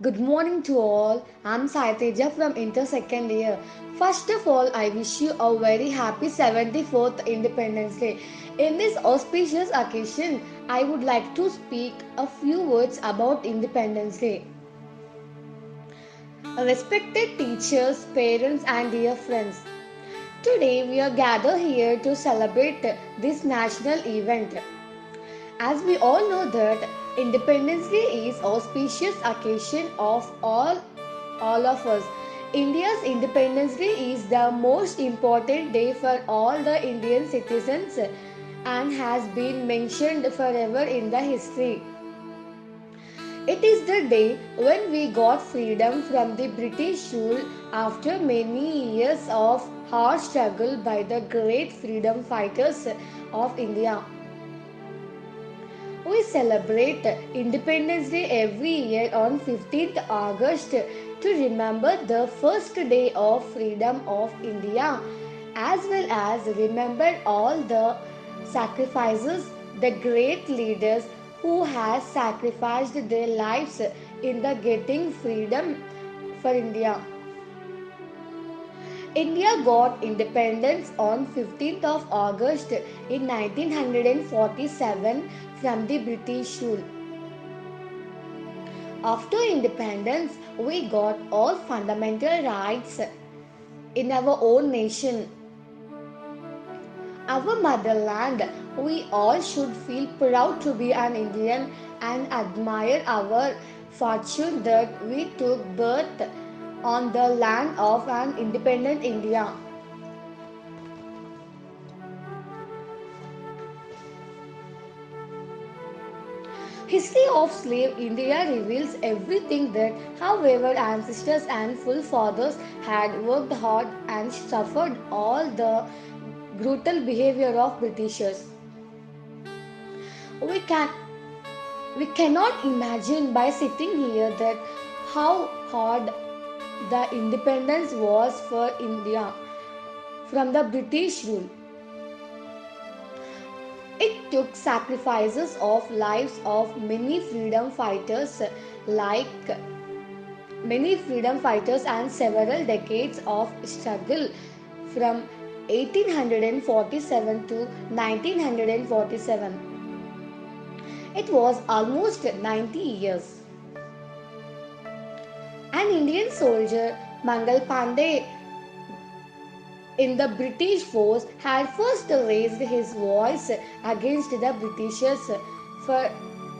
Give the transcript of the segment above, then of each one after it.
Good morning to all. I'm Saiteja from Inter Second Year. First of all, I wish you a very happy 74th Independence Day. In this auspicious occasion, I would like to speak a few words about Independence Day. Respected teachers, parents, and dear friends, today we are gathered here to celebrate this national event. As we all know that Independence Day is auspicious occasion of all of us. India's Independence Day is the most important day for all the Indian citizens and has been mentioned forever in the history. It is the day when we got freedom from the British rule after many years of hard struggle by the great freedom fighters of India. We celebrate Independence Day every year on 15th August to remember the first day of freedom of India as well as remember all the sacrifices the great leaders who has sacrificed their lives in the getting freedom for India. India got independence on 15th of August in 1947 from the British rule. After independence, we got all fundamental rights in our own nation, our motherland. We all should feel proud to be an Indian and admire our fortune that we took birth on the land of an independent India. History of slave India reveals everything that however ancestors and forefathers had worked hard and suffered all the brutal behavior of Britishers. We can we cannot imagine by sitting here that how hard the independence was for India from the British rule. It took sacrifices of lives of like many freedom fighters and several decades of struggle from 1847 to 1947. It was almost 90 years. An Indian soldier, Mangal Pandey, in the British force had first raised his voice against the Britishers for,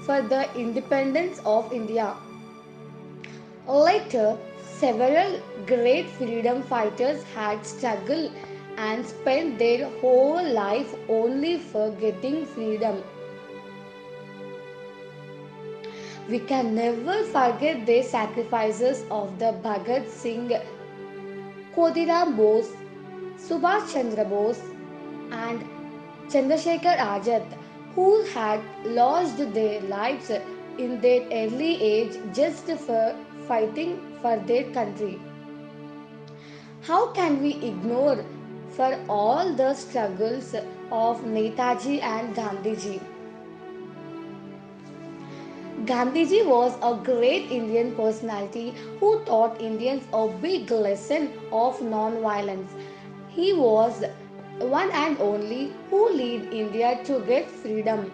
for the independence of India. Later, several great freedom fighters had struggled and spent their whole life only for getting freedom. We can never forget the sacrifices of the Bhagat Singh, Khudiram Bose, Subhash Chandra Bose, and Chandrasekhar Azad, who had lost their lives in their early age just for fighting for their country. How can we ignore for all the struggles of Netaji and Gandhiji? Gandhiji was a great Indian personality who taught Indians a big lesson of non-violence. He was one and only who led India to get freedom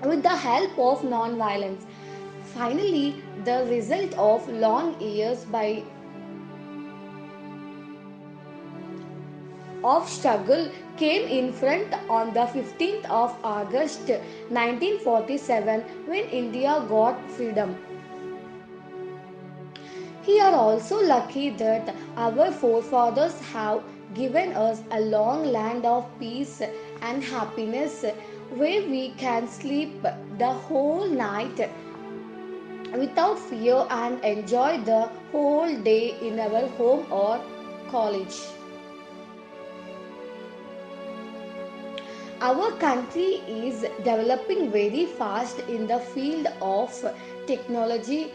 with the help of non-violence. Finally, the result of long years of struggle came in front on the 15th of August 1947 when India got freedom. We are also lucky that our forefathers have given us a long land of peace and happiness where we can sleep the whole night without fear and enjoy the whole day in our home or college. Our country is developing very fast in the field of technology,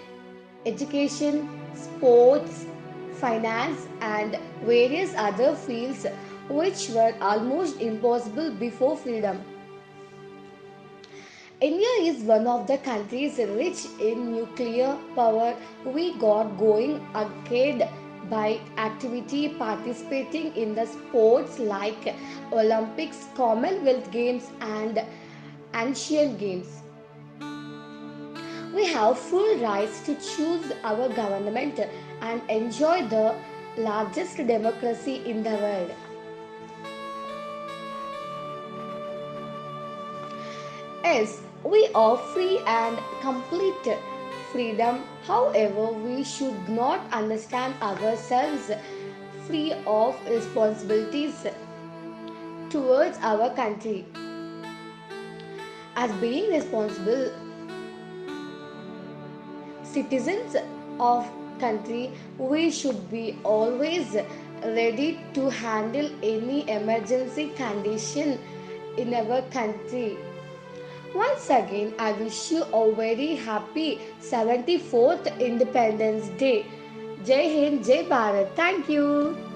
education, sports, finance, and various other fields which were almost impossible before freedom. India is one of the countries rich in nuclear power. We got going ahead by activity participating in the sports like Olympics, Commonwealth Games, and Asian Games. We have full rights to choose our government and enjoy the largest democracy in the world. Yes, we are free and complete freedom. However, we should not understand ourselves free of responsibilities towards our country. As being responsible citizens of country, we should be always ready to handle any emergency condition in our country. Once again, I wish you a very happy 74th Independence Day. Jai Hind, Jai Bharat. Thank you.